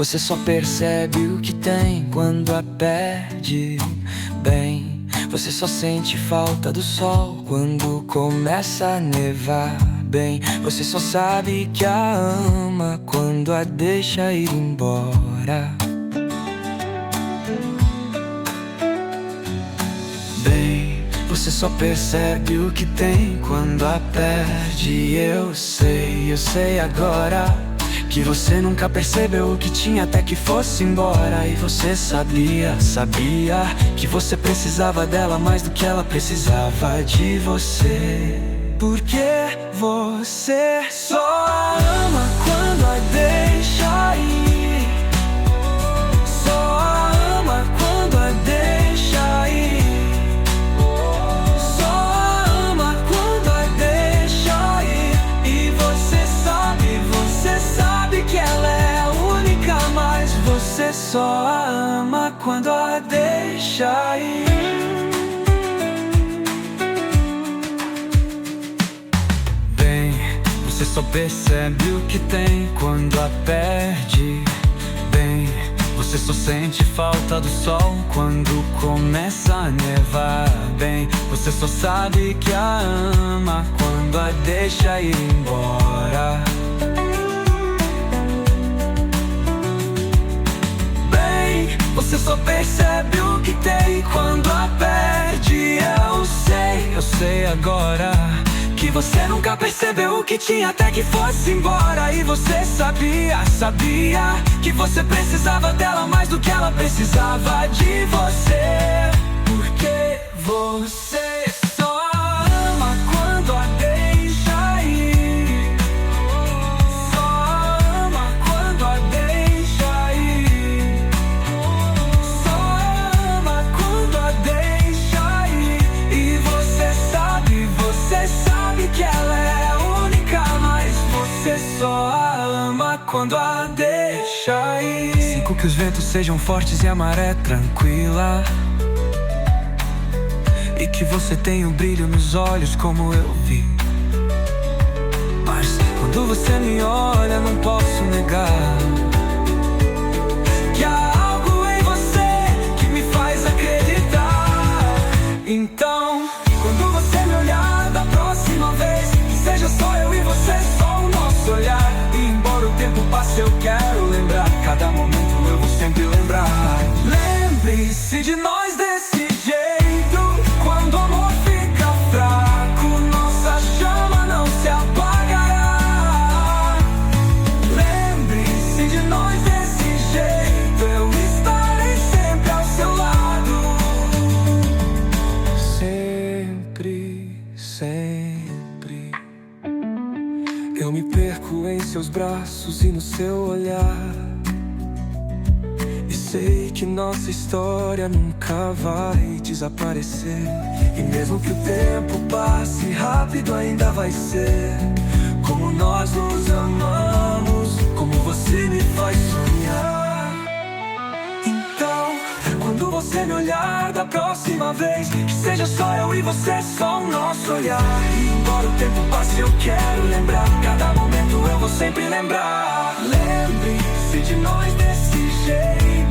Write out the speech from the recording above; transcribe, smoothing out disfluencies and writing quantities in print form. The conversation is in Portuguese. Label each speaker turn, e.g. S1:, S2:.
S1: Você só percebe o que tem quando a perde. Bem, você só sente falta do sol quando começa a nevar. Bem, você só sabe que a ama quando a deixa ir embora. Bem, você só percebe o que tem quando a perde. Eu sei agora que você nunca percebeu o que tinha até que fosse embora. E você sabia que você precisava dela mais do que ela precisava de você. Porque você só a ama quando a deixa ir. Só a ama quando a deixa ir. Só a ama quando a deixa ir. E você sabe que ela é a única, mas você só a ama quando a deixa ir. Você só percebe o que tem quando a perde. Bem, você só sente falta do sol quando começa a nevar. Bem, você só sabe que a ama quando a deixa ir embora. Bem, você só percebe o que tem quando a perde. Eu sei agora que você nunca percebeu o que tinha até que fosse embora. E você sabia que você precisava dela mais do que ela precisava de você. Porque você só a ama quando a deixa ir. Só a ama quando a deixa ir. Só a ama quando a deixa ir. E você sabe que ela é a única, mas você só a ama quando a deixa ir. Sinto que os ventos sejam fortes e a maré tranquila, e que você tem um brilho nos olhos como eu vi. Mas quando você me olha não posso negar que há algo em você que me faz acreditar. Então, quando você me olhar da próxima vez, que seja só eu e você, só o nosso olhar. E embora o tempo passe eu quero lembrar, cada momento eu vou sempre lembrar. Lembre-se de nós desse jeito, quando o amor fica fraco, nossa chama não se apagará. Lembre-se de nós desse jeito, eu estarei sempre ao seu lado. Sempre eu me perco em seus braços e no seu olhar. E sei que nossa história nunca vai desaparecer. E mesmo que o tempo passe rápido, ainda vai ser como nós nos amamos, como você me faz sonhar. Então, quando você me olhar da próxima vez, que seja só eu e você, só o nosso olhar. E embora o tempo passe eu quero lembrar, cada momento eu vou sempre lembrar. Lembre-se de nós desse jeito,